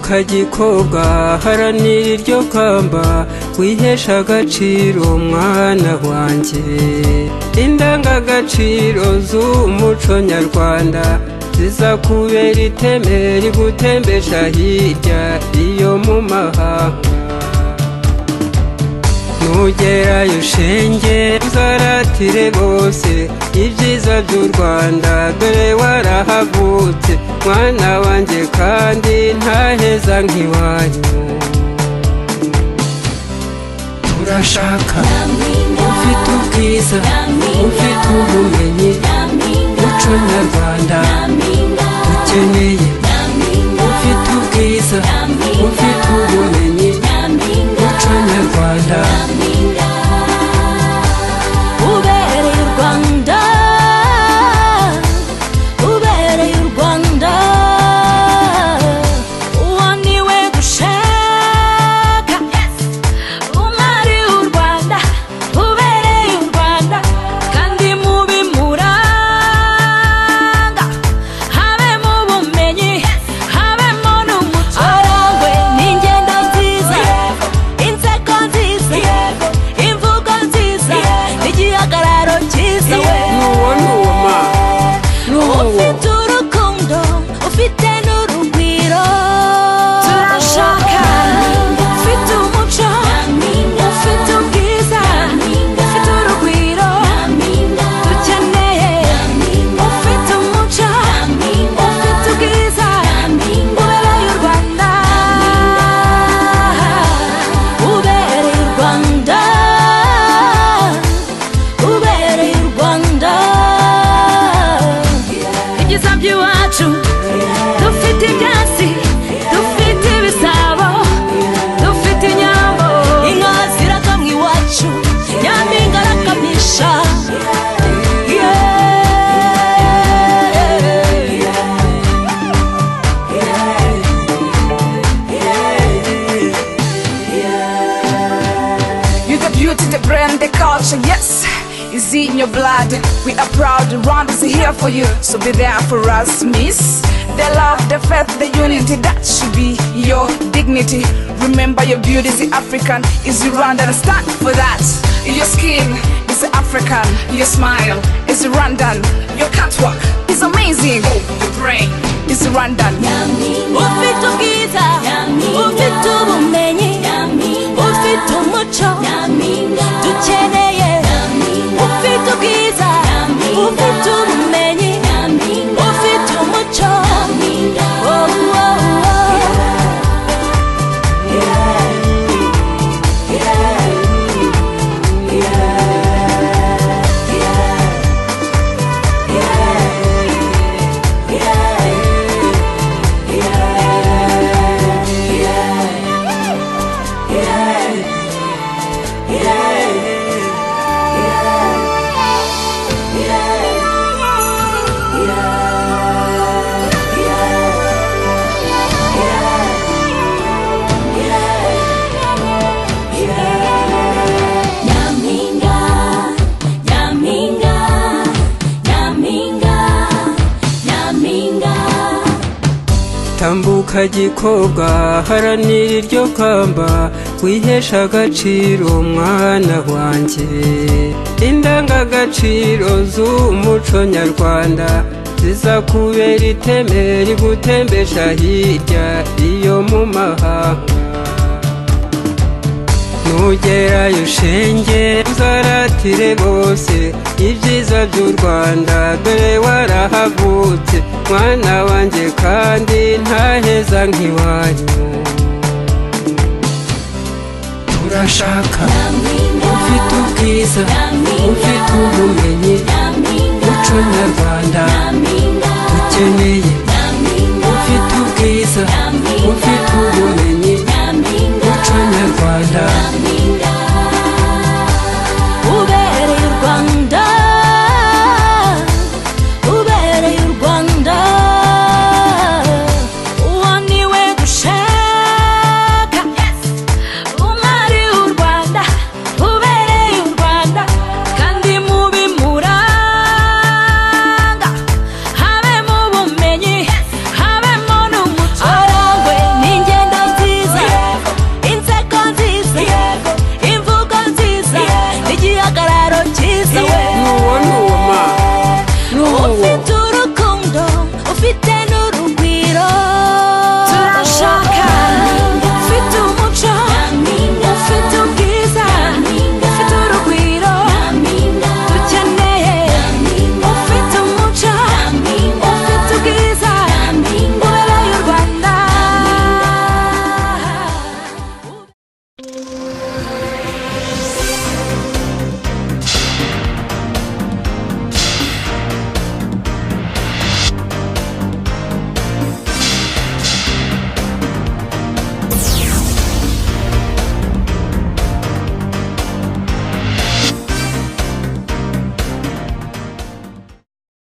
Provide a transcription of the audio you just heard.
tambuka gikobwa haranira iryo kamba wihesha agaciro mwana wanjye indangagaciro z'umuco nyarwanda zizakubera iteme rigutembesha hirya iyo mu mahanga nugerayo shenge uzaratire bose ibyiza by'u Rwanda dore warahavutse mwana wanjye kandi ntaheza nk'iwanyu urashaka ufite ubwiza ufite ubumenyi muco nyarwanda ukeneye ufite ubwiza ufite ubumenyi muco nyarwanda ubereye u Rwanda ubereye u Rwanda uwo niwe dushaka umwari w'u Rwanda ubereye u Rwanda kandi mu bimuranga habemo ubumenyi habemo n'umuco arangwe n'ingendo nziza inseko nziza imvugo nziza igihagararo cyiza we ufite urukundo ufite n'urugwiro turashaka ufite umuco ufite ubwiza ufite urugwiro dukeneye ufite umuco ufite ubwiza ubereye u Rwanda ubereye u Rwanda ubereye u Rwanda ibyiza by'iwacu dufite ibyatsi dufite ibisabo dufite inyambo inka zirakamwa iwacu nyampinga arakamisha You the beauty, the brand, the culture, yes, is in your blood. We are proud, Rwanda is here for you, so be there for us, miss. The love, the faith, the unity, that should be your dignity. Remember your beauty is African, is Rwandan, stand for that. Your skin is African, your smile is Rwandan, your catwalk is amazing. Your brain is Rwandan. ufite ubwiza ufite ubumenyi ufite umuco dukeneye ufite ubwiza ufite ubumenyi ufite umuco tambuka gikobwa haranira iryo kamba wihesha agaciro mwana wanjye indangagaciro z'umuco nyarwanda zizakubera iteme rigutembesha hirya iyo mu mahanga nugerayo shenge uzaratire bose ibyiza by'u Rwanda dore warahavutse mwana wanjye kandi ntaheza nk'iwanyu urashaka ufite ubwiza ufite ubumenyi muco nyarwanda ukeneye